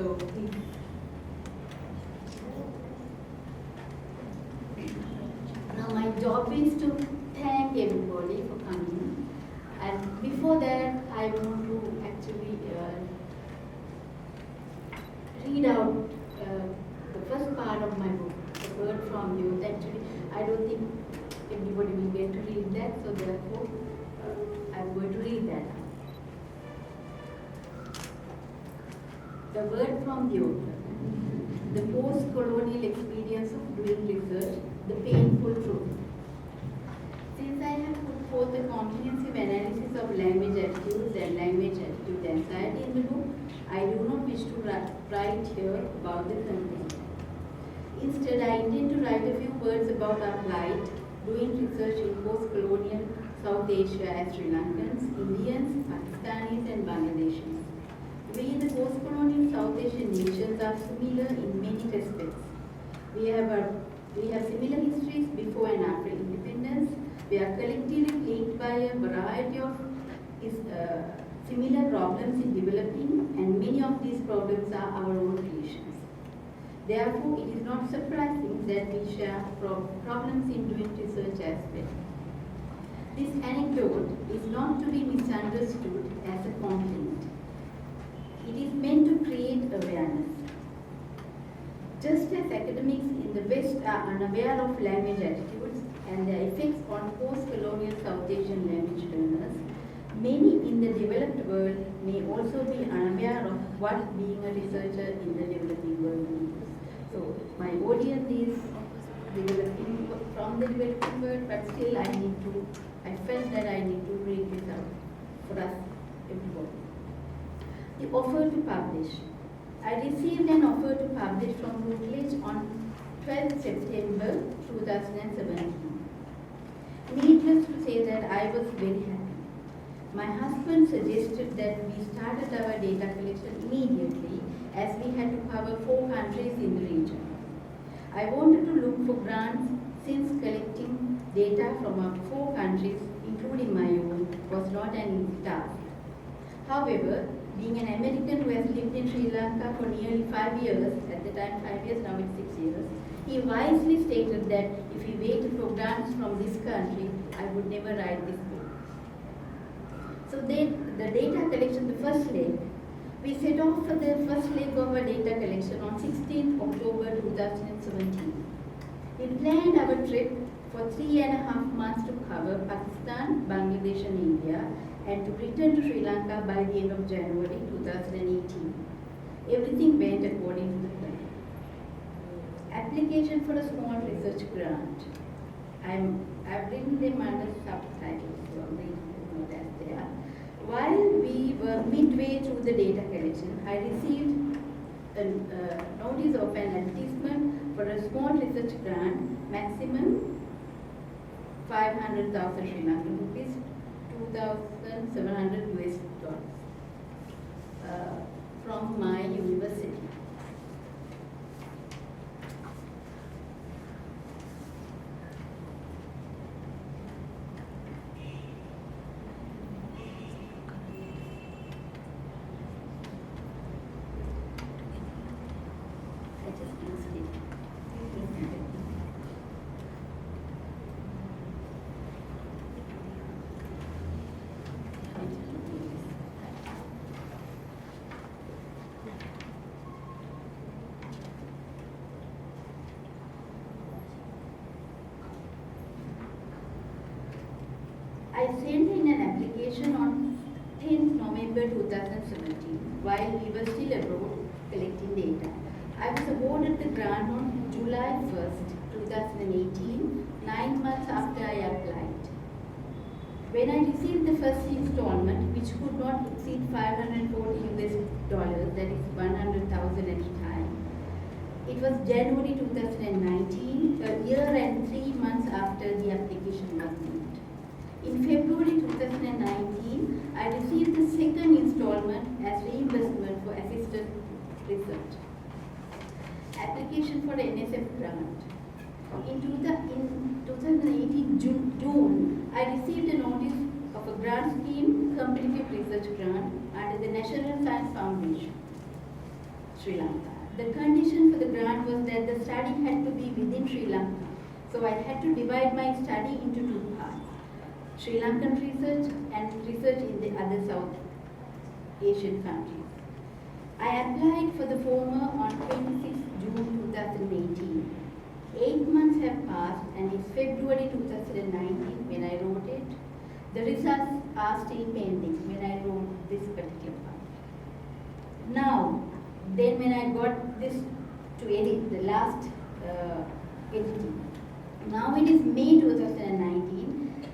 So, now my job is to thank everybody for coming. And before that, I want to actually read out the first part of my book, The Word from Youth. Actually, I don't think everybody will get to read that, so therefore, I'm going to read that. The Word from Youth. The post-colonial experience of doing research, the painful truth. Since I have put forth a comprehensive analysis of language attitudes and language attitude anxiety in the book, I do not wish to write here about the content. Instead, I intend to write a few words about our plight, doing research in post-colonial South Asia as Sri Lankans, Indians, Pakistanis and Bangladeshis. We, the post-colonial South Asian nations, are similar in many respects. We have similar histories before and after independence. We are collectively plagued by a variety of similar problems in developing, and many of these problems are our own creations. Therefore, it is not surprising that we share problems in doing research as well. This anecdote is not to be misunderstood as a complaint. It is meant to create awareness. Just as academics in the West are unaware of language attitudes and their effects on post-colonial South Asian language learners, many in the developed world may also be unaware of what being a researcher in the developing world means. So my audience is developing from the developing world, but still I felt that I need to read this out for us, everybody. The offer to publish. I received an offer to publish from Routledge on 12 September 2017. Needless to say that I was very happy. My husband suggested that we started our data collection immediately as we had to cover 4 countries in the region. I wanted to look for grants since collecting data from up to 4 countries, including my own, was not an easy task. However, being an American who has lived in Sri Lanka for nearly 5 years, at the time 5 years, now it's 6 years, he wisely stated that if he waited for grants from this country, I would never write this book. So then, the data collection, the first leg, we set off for the first leg of our data collection on 16th October 2017. We planned our trip for 3.5 months to cover Pakistan, Bangladesh and India, and to return to Sri Lanka by the end of January 2018. Everything went according to the plan. Application for a small research grant. I've written them under subtitles, so I'm reading them not as they are. While we were midway through the data collection, I received a notice of an advertisement for a small research grant, maximum 500,000 Sri Lankan rupees, 2,700 US dollars from my university. I just used it. I sent in an application on 10th November 2017 while we were still abroad collecting data. I was awarded the grant on July 1st, 2018, 9 months after I applied. When I received the first installment, which could not exceed 540 US dollars, that is 100,000 at a time, it was January 2019, a year and 3 months after the application was made. In February 2019, I received the second installment as reimbursement for assisted research. Application for NSF grant. In 2018 June, I received a notice of a grant scheme, competitive research grant, under the National Science Foundation. Sri Lanka. The condition for the grant was that the study had to be within Sri Lanka. So I had to divide my study into two parts, Sri Lankan research and research in the other South Asian countries. I applied for the former on 26 June 2018. 8 months have passed and it's February 2019 when I wrote it. The results are still pending when I wrote this particular part. Now, then when I got this to edit, the last editing, now it is May 2019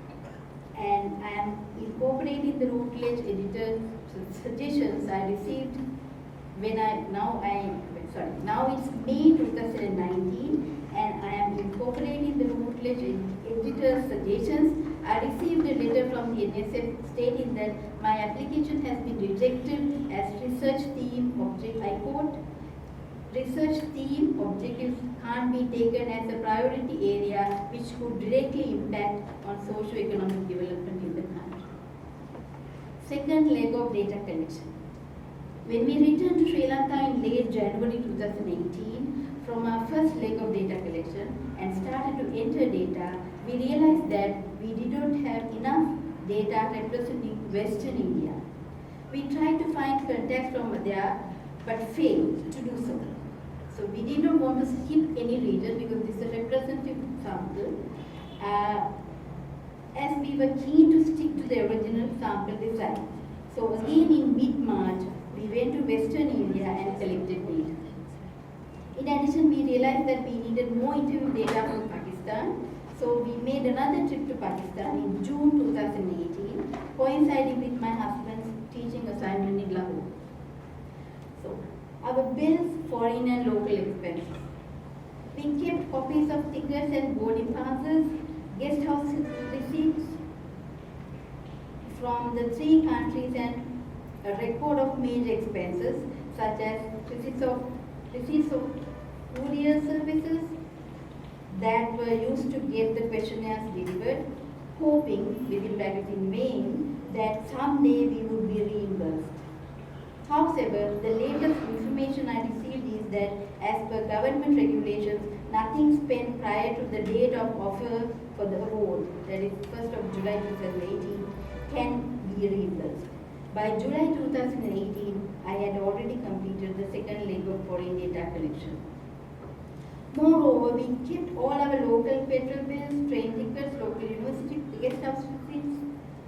and I am incorporating the Routledge editor suggestions I received now it's May 2019 and I am incorporating the Routledge editor's suggestions. I received a letter from the NSF stating that my application has been rejected as research theme object. I quote, research theme objectives can't be taken as a priority area which could directly impact on socio-economic development in the country. Second leg of data collection. When we returned to Sri Lanka in late January 2018 from our first leg of data collection and started to enter data, we realized that we did not have enough data representing Western India. We tried to find contacts from there but failed to do so. So we did not want to skip any region because this is a representative sample. As we were keen to stick to the original sample design. So again in mid-March, we went to Western India and collected data. In addition, we realized that we needed more interview data from Pakistan. So we made another trip to Pakistan in June 2018, coinciding with my husband's teaching assignment in Lahore. So our bills, foreign and local expenses. We kept copies of tickets and boarding passes, guest house receipts from the 3 countries and a record of major expenses such as receipts of courier services that were used to get the questionnaires delivered, hoping, within brackets in vain, that someday we would be reimbursed. However, the latest information I received is that as per government regulations, nothing spent prior to the date of offer for the award, that is 1st of July 2018, can be reimbursed. By July 2018, I had already completed the second leg of foreign data collection. Moreover, we kept all our local petrol bills, train tickets, local university guest house receipts,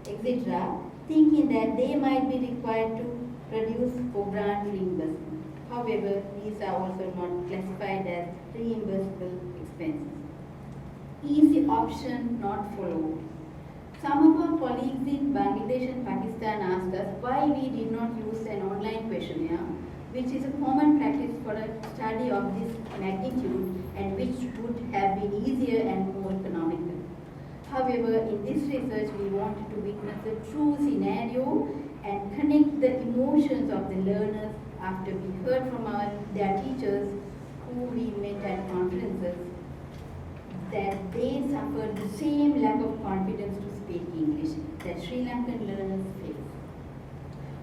etc., thinking that they might be required to produce for grant reimbursement. However, these are also not classified as reimbursable expenses. Easy option not followed. Some of our colleagues in Bangladesh and Pakistan asked us why we did not use an online questionnaire, which is a common practice for a study of this magnitude and which would have been easier and more economical. However, in this research, we wanted to witness the true scenario and connect the emotions of the learners after we heard from their teachers who we met at conferences that they suffered the same lack of confidence to speak English that Sri Lankan learners face.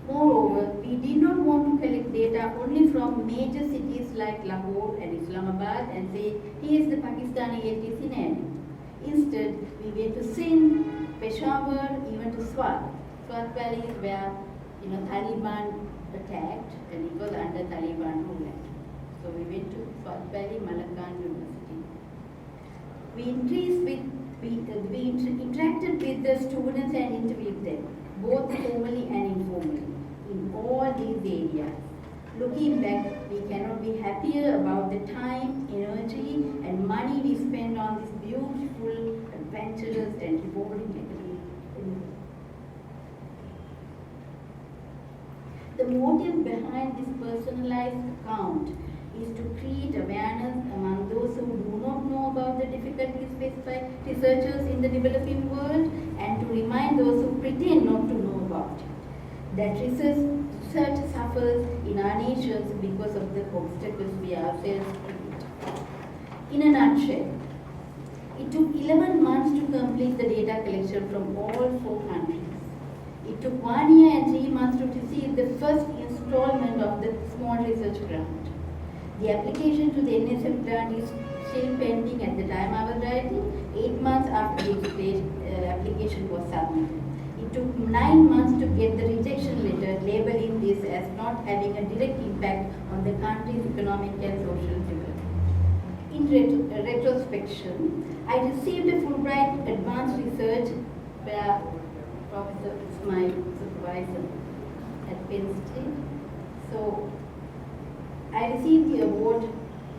Moreover, we did not want to collect data only from major cities like Lahore and Islamabad and say, here is the Pakistani LT scenario. Instead, we went to Sindh, Peshawar, even to Swat. Swat Valley is where Taliban attacked and it was under Taliban rule. So we went to Swat Valley, Malakand University. We interacted with the students and interviewed them, both formally and informally, in all these areas. Looking back, we cannot be happier about the time, energy, and money we spent on this beautiful, adventurous, and rewarding activity. The motive behind this personalized account is to create awareness among those who do not know about the difficulties faced by researchers in the developing world and to remind those who pretend not to know about it. That research suffers in our nations because of the obstacles we ourselves create. In a nutshell, it took 11 months to complete the data collection from all 4 countries. It took 1 year and 3 months to receive the first installment of the small research grant. The application to the NSF grant is still pending at the time I was writing, 8 months after the application was submitted. It took 9 months to get the rejection letter labeling this as not having a direct impact on the country's economic and social development. In retrospection, I received a Fulbright Advanced Research where Professor is my supervisor at Penn State. So I received the award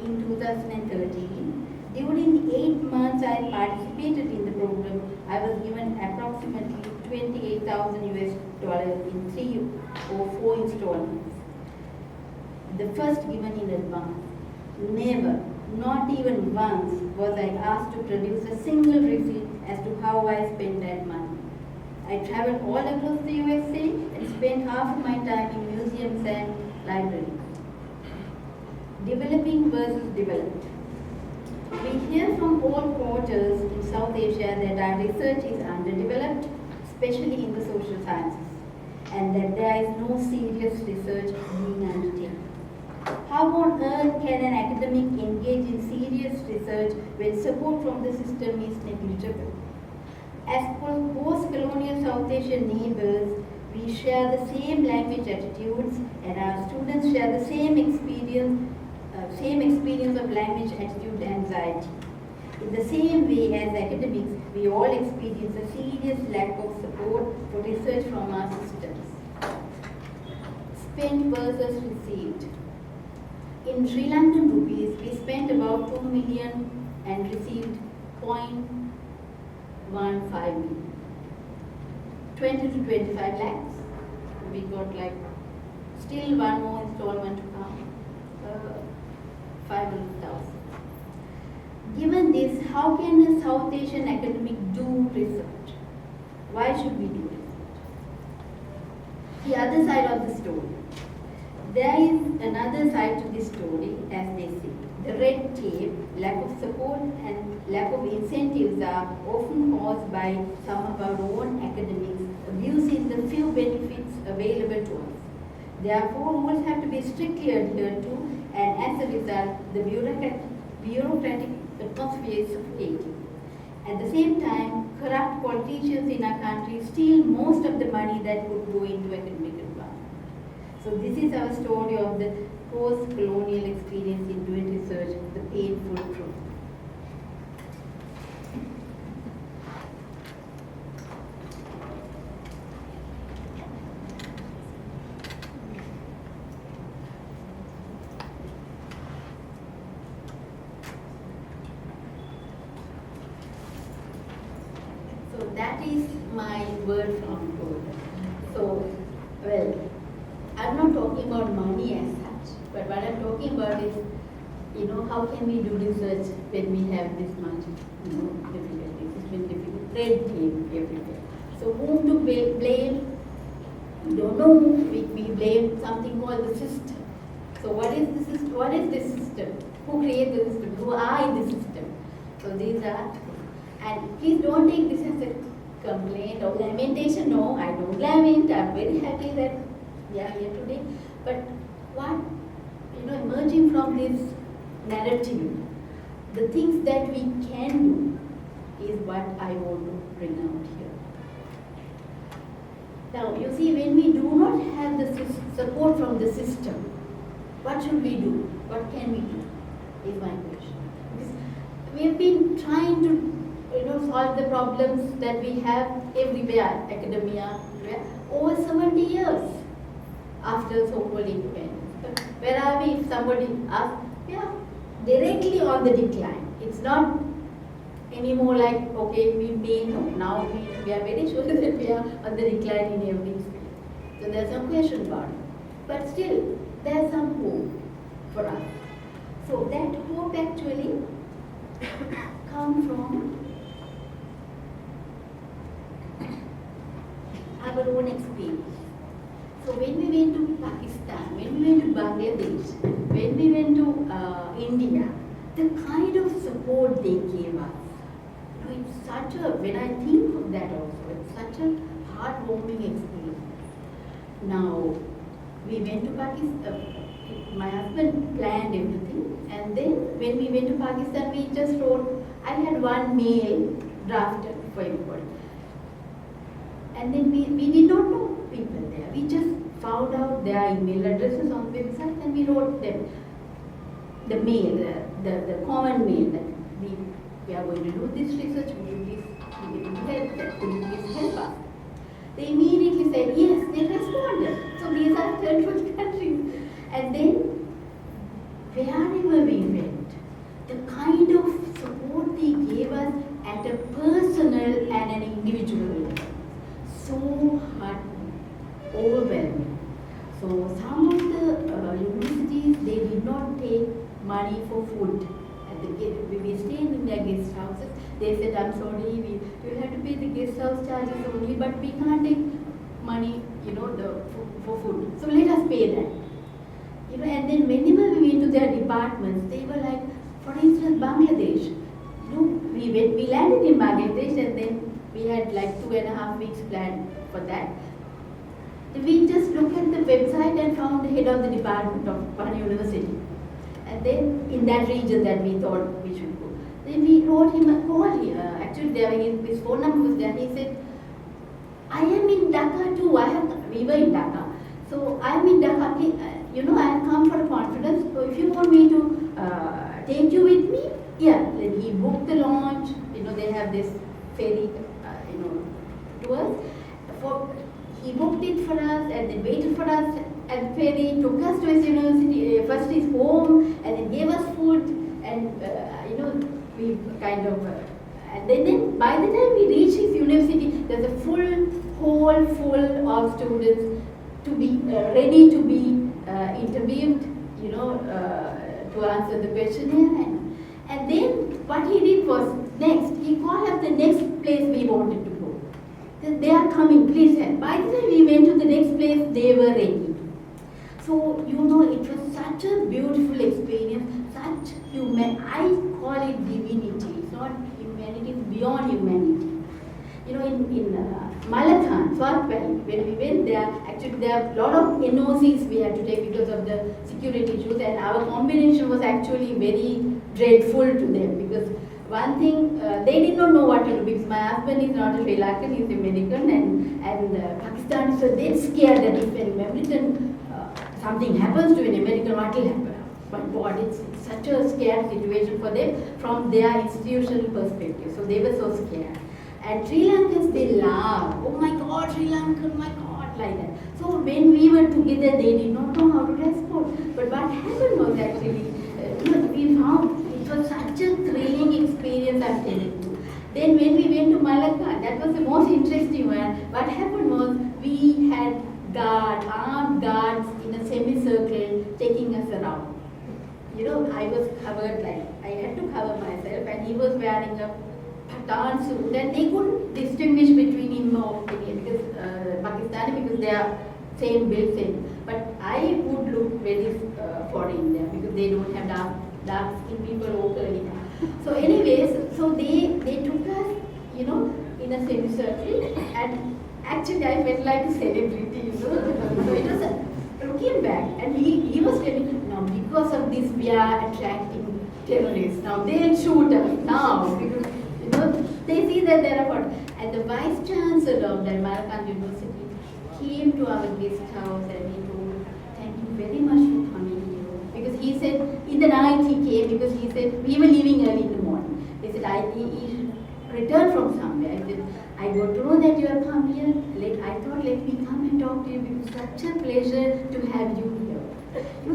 in 2013. During the 8 months I participated in the program, I was given approximately $28,000 in 3 or 4 installments. The first given in advance. Never, not even once, was I asked to produce a single receipt as to how I spent that money. I traveled all across the USA and spent half of my time in museums and libraries. Developing versus developed. We hear from all quarters in South Asia that our research is underdeveloped, especially in the social sciences, and that there is no serious research being undertaken. How on earth can an academic engage in serious research when support from the system is negligible? As post-colonial South Asian neighbors, we share the same language attitudes, and our students share the same experience of language attitude anxiety. In the same way as academics, we all experience a serious lack of support for research from our systems. Spent versus received. In Sri Lankan rupees, we spent about 2 million and received 0.15 million. 20 to 25 lakhs. We got still one more installment to come. 500,000. Given this, how can a South Asian academic do research? Why should we do research? The other side of the story. There is another side to this story, as they say. The red tape, lack of support, and lack of incentives are often caused by some of our own academics abusing the few benefits available to us. Therefore, rules have to be strictly adhered to, and as a result, the bureaucratic atmosphere is suffocating. At the same time, corrupt politicians in our country steal most of the money that would go into academic advancement. So this is our story of the post-colonial experience in doing research, the painful truth. So that is my word from God. So, well, I'm not talking about money as such, but what I'm talking about is, how can we do research when we have this much, difficulties? It's been difficult, red tape everywhere. So whom to blame? We don't know. We blame something called the system. So what is the system? What is the system? Who created the system? Who are in the system? So these are, and please don't take this as a complaint or lamentation. No, I don't lament. I'm very happy that we are here today. But what, emerging from this narrative, the things that we can do is what I want to bring out here. Now, you see, when we do not have the support from the system, what should we do? What can we do? Is my question. We have been trying to, solve the problems that we have everywhere, academia, over 70 years after so-called independence. But where are we? If somebody asks, directly on the decline. It's not anymore like, okay, we may know. Now we are very sure that we are on the decline in every field. So there's no question about it. But still, there's some hope for us. So that hope actually comes from our own experience. So when we went to Pakistan, when we went to Bangladesh, when we went to India, the kind of support they gave us, it's such a, when I think of that also, it's such a heartwarming experience. Now, we went to Pakistan. My husband planned everything, and then when we went to Pakistan, we just wrote. I had one mail drafted for everybody, and then we did not know people there. We just found out their email addresses on the website, and we wrote them the mail, the common mail that we are going to do this research. Would you please could you please help us? They immediately said yes. They responded. So these are third world countries. And then, wherever we went, the kind of support they gave us at a personal and an individual level, so heartening, overwhelming. So some of the universities, they did not take money for food. We stayed in their guest houses. They said, I'm sorry, you have to pay the guest house charges only, but we can't take money, for food. So let us pay that. And then whenever we went to their departments, they were like, for instance, Bangladesh. We landed in Bangladesh, and then we had like 2.5 weeks planned for that. We just looked at the website and found the head of the department of one university. And then in that region that we thought we should go. Then we wrote him a call here. Actually, his phone number was there. He said, I am in Dhaka too. We were in Dhaka. So I am in Dhaka. I have come for a conference. So if you want me to take you with me, yeah. Then he booked the launch. They have this ferry, tours. He booked it for us, and then waited for us at the ferry. Took us to his university. First his home, and then gave us food, and we kind of. And then by the time we reached his university, there's a hall full of students to be ready to be interviewed, to answer the questionnaire. And then what he did was next, he called up the next place we wanted to go. Then they are coming, please help. By the time we went to the next place, they were ready. So, it was such a beautiful experience, such I call it divinity. It's not humanity, it's beyond humanity. In Malakand, Swat Valley, when we went there, actually there are a lot of NOCs we had to take because of the security issues, and our combination was actually very dreadful to them because one thing, they did not know what to do because my husband is not a Sri Lankan, he's American, and Pakistanis were dead scared that if an American, something happens to an American, what will happen? But God, it's such a scared situation for them from their institutional perspective. So they were so scared. And Sri Lankans, they laugh. Oh my God, Sri Lankan, my God, like that. So when we were together, they did not know how to respond. But what happened was actually, we found it was such a thrilling experience, I'm telling you. Then when we went to Malacca, that was the most interesting one. What happened was, we had armed guards in a semicircle taking us around. I was covered I had to cover myself, and he was wearing a Patan suit, and they couldn't distinguish between him or Indian because Pakistani, because they are same build, same. But I would look very foreign there because they don't have dark skin people or curly hair. So anyways, so they took us, in a semicircle, and actually I felt like a celebrity, So it was looking back, and he was telling me, now because of this we are attracting terrorists. Now they'll shoot us now because they see that there are what. And the vice chancellor of the American University came to our guest house and he told, thank you very much for coming here. Because he said, in the night he came because he said, we were leaving early in the morning. He said, he returned from somewhere. I said, I got to know that you have come here. I thought, let me come and talk to you because it's such a pleasure to have you here.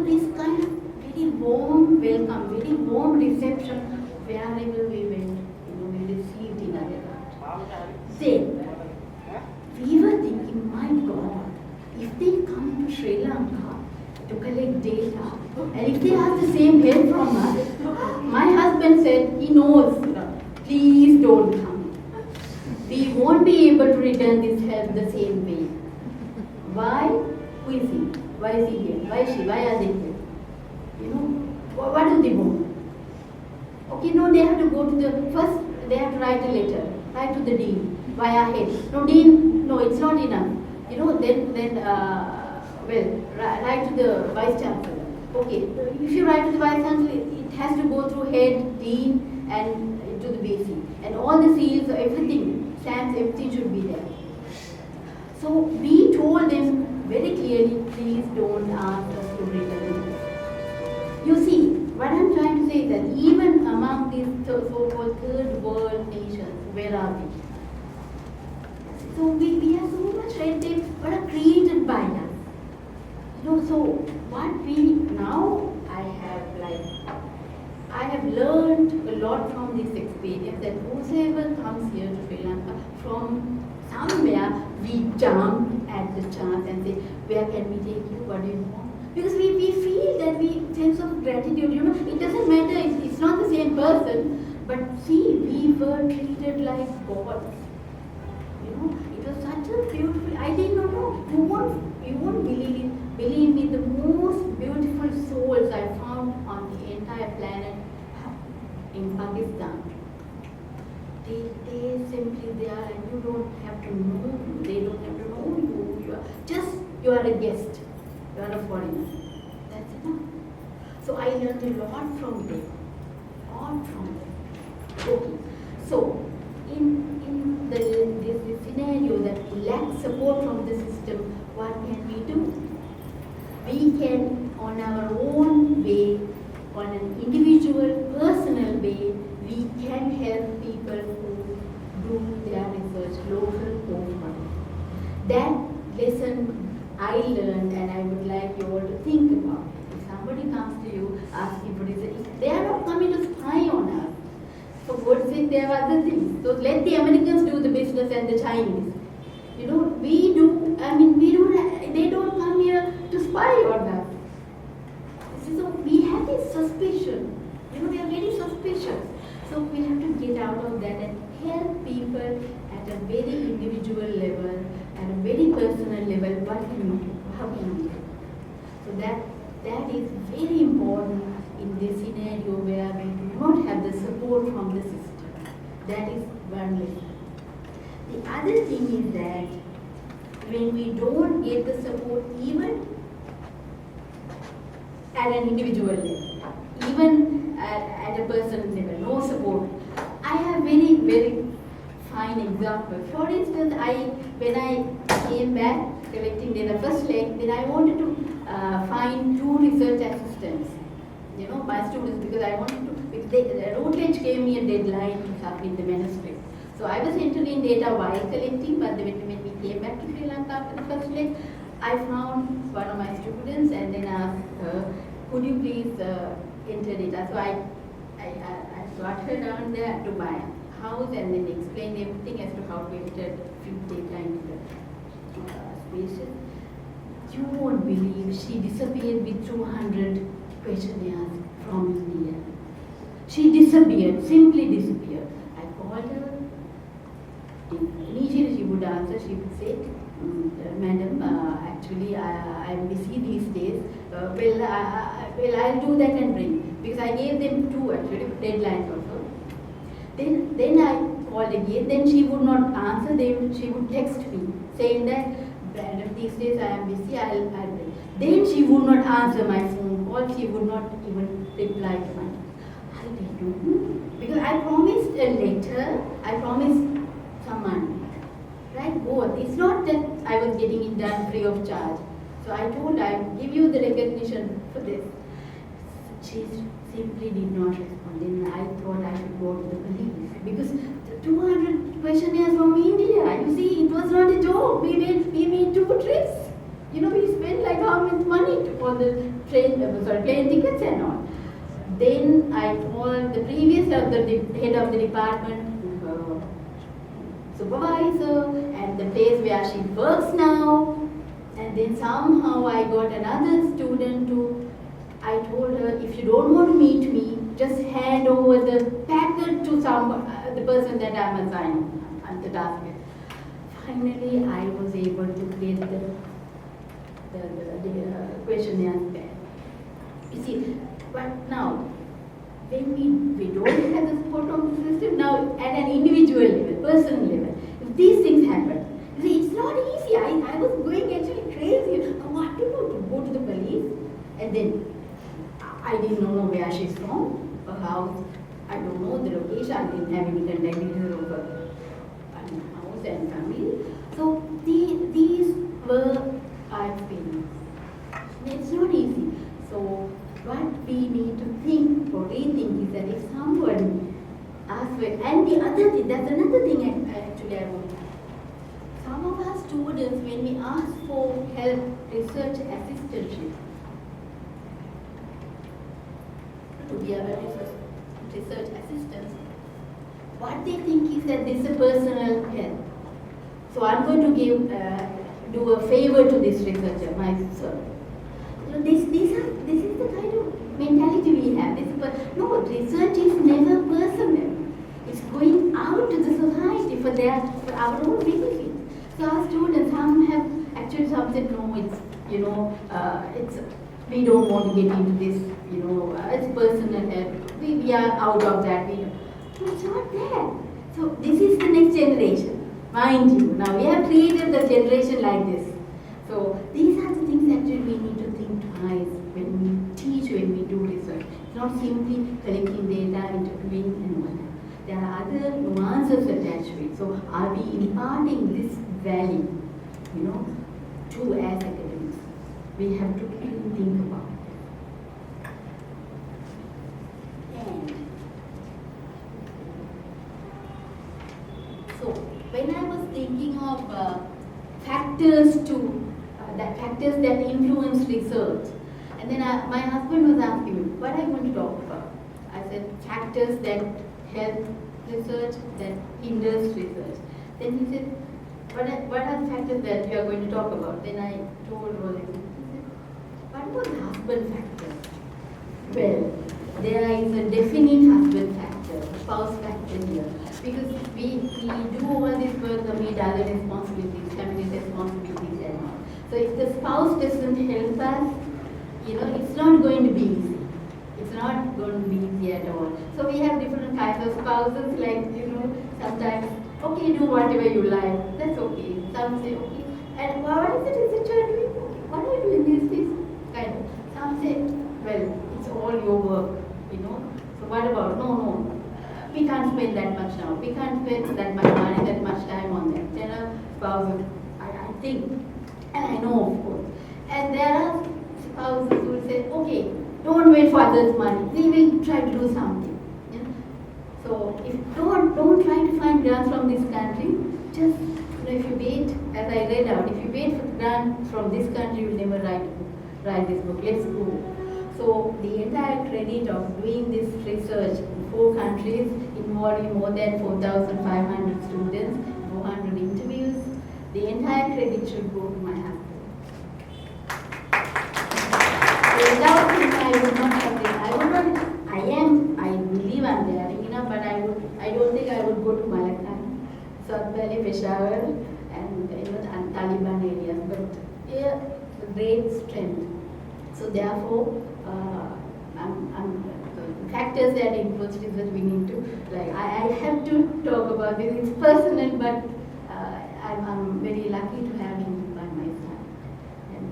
This kind of very warm welcome, very warm reception wherever we went. We received in our heart. Then, we were thinking, my God, if they come to Sri Lanka to collect data, and if they have the same help from us, my husband said, he knows, please don't come. We won't be able to return this help the same way. Why? Who is he? Why is he here? Why is she? Why are they here? What do they want? Okay, no, they have to go to first they have to write a letter, write to the dean, via head. No, dean, no, it's not enough. Then well, write to the Vice Chancellor. Okay, if you write to the Vice Chancellor, it has to go through head, dean, and to the BC. And all the seals, everything, stamps, everything should be there. So we told them very clearly, please don't ask us to return this. You see, what I'm trying to say is that even among these so-called third world nations, where are we? So we have so much red tape, but are created by us. So what we now, I have learned a lot from this experience that whoever comes here to Sri Lanka from somewhere, we jump at the chance and say, where can we take you? What do you want? Because we feel that sense of gratitude, it doesn't matter, it's not the same person, but see, we were treated like gods. It was such a beautiful, I did not know, you won't believe me, the most beautiful souls I found on the entire planet in Pakistan. They simply there, and you don't have to know, they don't have to know you are a guest, you are a foreigner. That's enough. So I learned a lot from them. Okay. So in this scenario that we lack support from the system, what can we do? We can, on our own way, on an individual, personal way, we can help people who do their research, local or foreign. That lesson I learned, and I would like you all to think about it. If somebody comes to you asking for research, they are not coming to spy on us. For God's sake, there are other things. So let the Americans do the business and the Chinese. They don't come here to spy on us. So we have this suspicion. We are very suspicious. So we have to get out of that and help people at a very individual level, at a very personal level. What can we do? How can we do? So that is very important in this scenario where we do not have the support from the system. That is one lesson. The other thing is that when we don't get the support even at an individual level, even at a personal level, no support. I have very, very fine example. For instance, when I came back collecting data first leg, then I wanted to find 2 research assistants, my students, because I wanted to, the Routledge gave me a deadline to submit the manuscript. So I was entering data while collecting, but when we came back to Sri Lanka after the first leg, I found one of my students and then asked her, could you please enter data? So I got her down there to my house and then explained everything as to how to enter data into the spaces. You won't believe she disappeared with 200 questionnaires from India. She disappeared, simply disappeared. I called her. Initially she would answer, she would say, Madam, actually I am busy these days. I'll do that and bring. Because I gave them 2 actually, deadlines also. Then I called again, then she would not answer, she would text me saying that, Madam, these days I am busy, I'll bring. Then she would not answer my phone call, she would not even reply to my I didn't know. Because I promised a letter, I promised some money. Right? Both. It's not that I was getting it done free of charge. So I told her, I will give you the recognition for this. She simply did not respond. Then I thought I should go to the police. Because the 200 questionnaires from India, you see, it was not a joke. We made 2 trips. We spent like how much money on the plane tickets and all. Then I called the previous head of the department, supervisor, and the place where she works now. And then somehow I got another student I told her, if you don't want to meet me, just hand over the packet to the person that I'm assigning the task with. Finally, I was able to get the questionnaire back. You see, but now, when we don't have the support of the system, now at an individual level, personal level, if these things happen, you see, it's not easy. I was going actually crazy. What to do? then I didn't know where she's from, her house. I don't know the location. I didn't have any contact details of her house and family. So these were our experiences. It's not easy. So what we need to think or rethink is that if someone asks for, and the other thing, that's another thing actually I want to. Some of our students, when we ask for help, research assistantship, to be a research assistant, what they think is that this is a personal help. So I'm going to do a favor to this researcher, myself. So this is the kind of mentality we have. No, research is never personal. It's going out to the society for our own benefit. So our students, some said no, it's we don't want to get into this, it's personal help. We are out of that. So it's not there. So this is the next generation, mind you. Now we have created the generation like this. So these are the things actually we need to think twice when we teach, when we do research. It's not simply collecting data, interviewing and whatnot. There are other nuances attached to it. So are we imparting this value, to as academics? We have to really think about it. And so when I was thinking of factors that influence research, and then my husband was asking me, what are you going to talk about? I said factors that help research, that hinders research. Then he said, what are the factors that you are going to talk about? Then I told Rolex, he said, what was the husband factor? Well, there is a definite husband factor, spouse factor here. Because we do all this work amid other responsibilities, family responsibilities and all. So if the spouse doesn't help us, it's not going to be easy. It's not going to be easy at all. So we have different kinds of spouses, like, sometimes, okay, do whatever you like, that's okay. Some say, okay, and what is it research you are doing? Okay, what are you doing this kind of. Some say, well, it's all your work, So what about, no, we can't spend that much now. We can't spend that much money, that much time on that. There are spouses, I think, and I know of course. And there are spouses who will say, okay, don't wait for others' money. We will try to do something. So if don't try to find grants from this country. Just if you wait, as I read out, if you wait for grants from this country, you will never write this book. Let's go. So the entire credit of doing this research in 4 countries, involving more than 4,500 students, 400 interviews, the entire credit should go to my husband. Without him, I would not have this. I believe I'm daring enough, but I don't think I would go to Malakand, South Valley, Peshawar, and Taliban areas. But yeah, great strength. So therefore, the factors that influence research we need to, I have to talk about this. It's personal, but I'm very lucky to have him by my side. And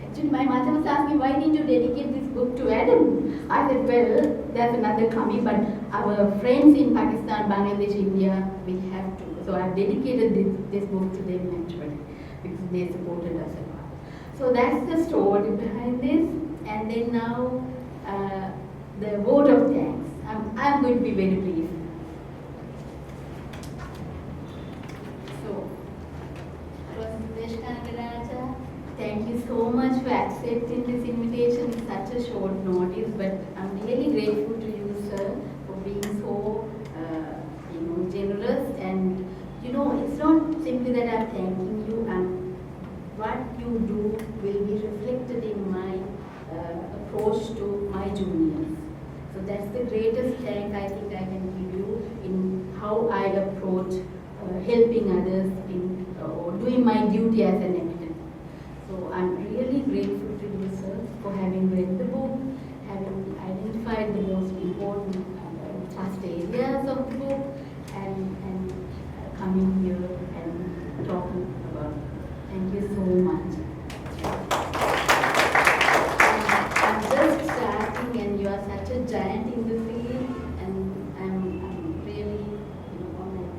actually, my mother was asking, why didn't you dedicate this book to Adam? I said, well, there's another coming, but our friends in Pakistan, Bangladesh, India, we have to. So I've dedicated this book to them actually, because they supported us a lot. So that's the story behind this. And then now, the vote of thanks. I'm going to be very brief. So, thank you so much for accepting this invitation. It's such a short notice, but I'm really grateful to you, sir, for being so, generous. And it's not simply that I'm thanking you. What you do will be reflected in my approach to my juniors. So that's the greatest thank I think I can give you in how I approach helping others or doing my duty as an academic. So I'm really grateful to you, sir, for having read the book, having identified the most important trust areas of the book, and coming here and talking about it. Thank you so much. such a giant in the field, and I'm really, honored.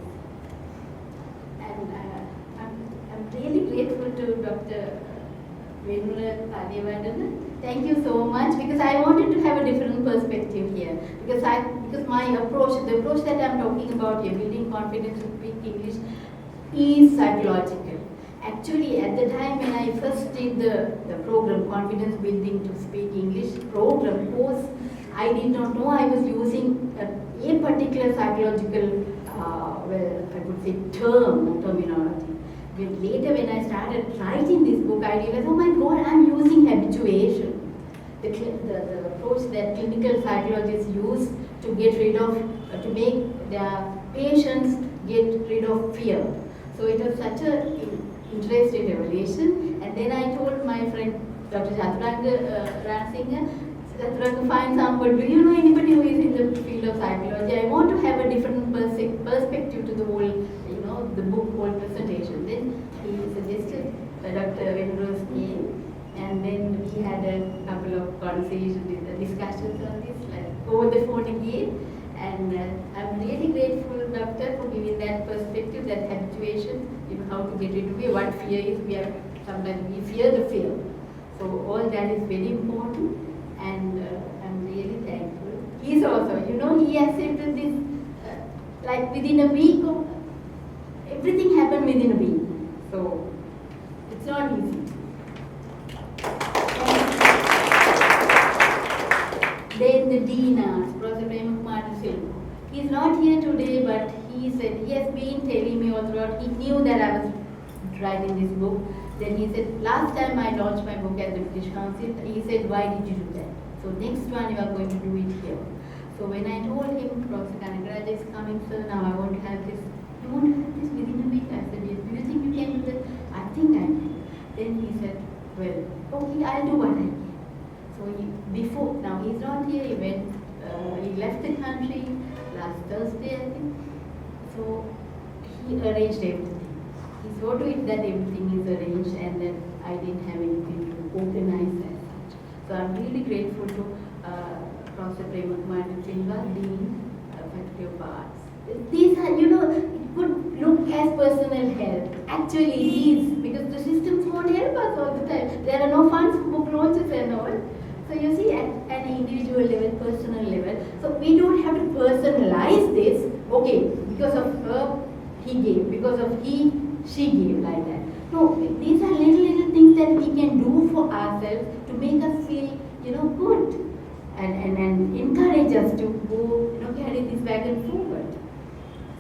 And I'm really grateful to Dr. Thank you so much, because I wanted to have a different perspective here. Because my approach, the approach that I'm talking about here, building confidence to speak English, is psychological. Actually, at the time when I first did the program, Confidence Building to Speak English program course, I did not know I was using a particular psychological, I could say terminology. But later when I started writing this book, I realized, oh my God, I'm using habituation. The approach that clinical psychologists use to get rid of, to make their patients get rid of fear. So it was such an interesting revelation. And then I told my friend, Dr. Chaturanga, find somebody, do you know anybody who is in the field of psychology? I want to have a different perspective to the whole, the book, whole presentation. Then he suggested Dr. Vendro's name, and then we had a couple of conversations, discussions on this, like over the phone again. And I'm really grateful, Doctor, for giving that perspective, that habituation, how to get rid of fear, what fear is. Sometimes we fear the fear. So all that is very important, and I'm really thankful. He's also, he accepted this, like within a week, everything happened within a week. So it's not easy. Then the Dean asked, Professor Premakumar Silva. He's not here today, but he said, he has been telling me all throughout, he knew that I was writing this book. Then he said, last time I launched my book at the British Council, he said, why did you do that? So next one you are going to do it here. So when I told him, Professor Kanagaraj is coming, sir, now I want to have this. You want to have this within a week? I said, yes. Do you think you can do that? I think I can. Then he said, well, okay, I'll do what I can. So now he's not here, he left the country last Thursday, I think. So he arranged everything. He saw to it that everything is arranged and that I didn't have anything to organize as such. So I'm really grateful to Professor Premakumar Silva, Dean, Faculty of Arts. These are, it could look as personal help. Actually it is, because the systems won't help us all the time. There are no funds for book launches and all. So you see, at an individual level, personal level, so we don't have to personalize this, okay, because of her, he gave, because of he, she gave, like that. No, these are little things that we can do for ourselves to make us feel, good, and encourage us to go, carry this wagon forward.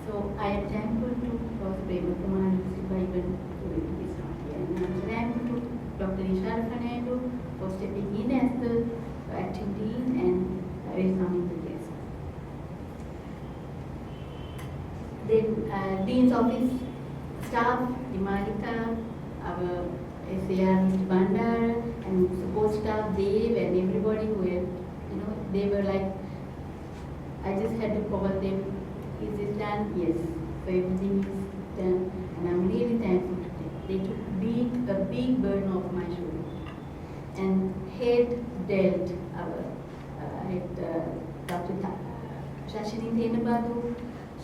So I am thankful to Professor Premakumar Silva, even though he is not here. And I'm thankful to Dr. Ishara Fernando for stepping in as the acting dean and welcoming the guests. Then Dean's office staff, Imalika, our SAR Mr. Bandar, and support staff, Dave, and everybody who were, they were like, I just had to call them, is this done? Yes. So everything is done, and I'm really thankful to them. They took a big burden off my shoulders. And head dealt our head, Dr. Shashini Tenabadu.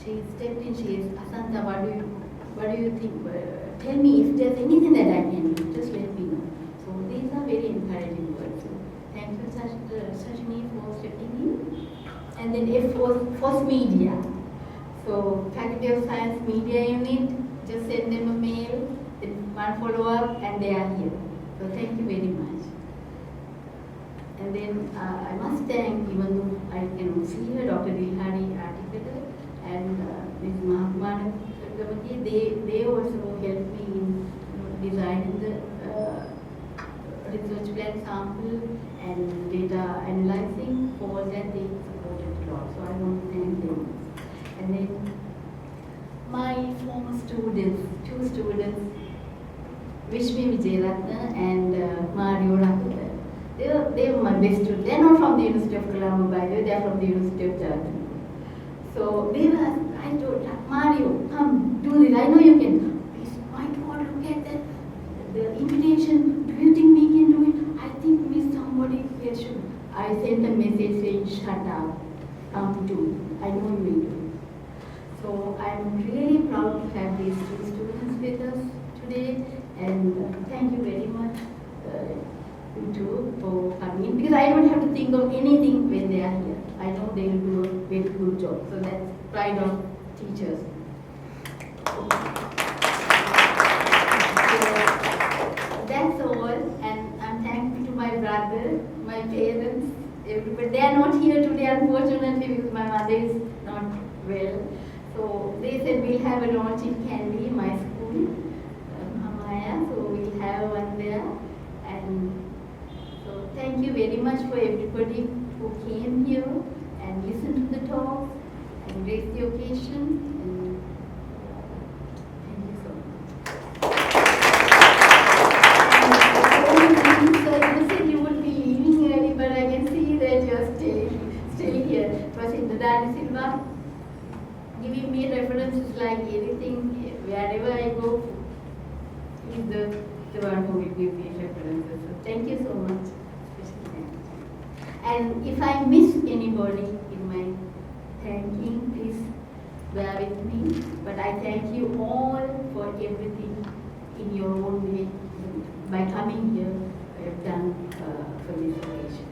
She stepped in. She is, Asantha, what do you think? Tell me if there's anything that I can do. Just let me know. So these are very encouraging words. So thank you, Shashini, for stepping in. And then Force Media. So Faculty of Science Media Unit, just send them a mail, then one follow-up, and they are here. So thank you very much. And then I must thank, even though I cannot see her, Dr. Dilhari Articular and Ms. Mahakumar Gavaki, they also helped me in designing the research plan sample and data analyzing. For that they supported a lot. So I want to thank them. And then my former students, two students, Vishmi Vijayaratna and Mario Rakota. They were my best students. They are not from the University of Colombo, by the way, they are from the University of Jharkhand. So I told Mario, come, do this, I know you can. He said, my God, look at that, the invitation, do you think we can do it? I think somebody here should. I sent a message saying, shut up, come do. I know you will do. So I'm really proud to have these two students with us today, and thank you very much, you two, for coming, because I don't have to think of anything when they are here. I know they will do a very good job, so that's pride of teachers. So that's all, and I'm thankful to my brother, my parents, everybody. They are not here today, unfortunately, because my mother is not well. So they said we'll have a launch in Candy, my school, Maya, so we'll have one there. And so thank you very much for everybody who came here and listened to the talks and raised the occasion. And thank you so much. So you said you would be leaving early, but I can see that you're still here. President Dani Silva, giving me references like anything, wherever I go, he's the one who will give me references. So thank you so much. And if I miss anybody in my thanking, please bear with me. But I thank you all for everything in your own way. By coming here, I have done for this occasion.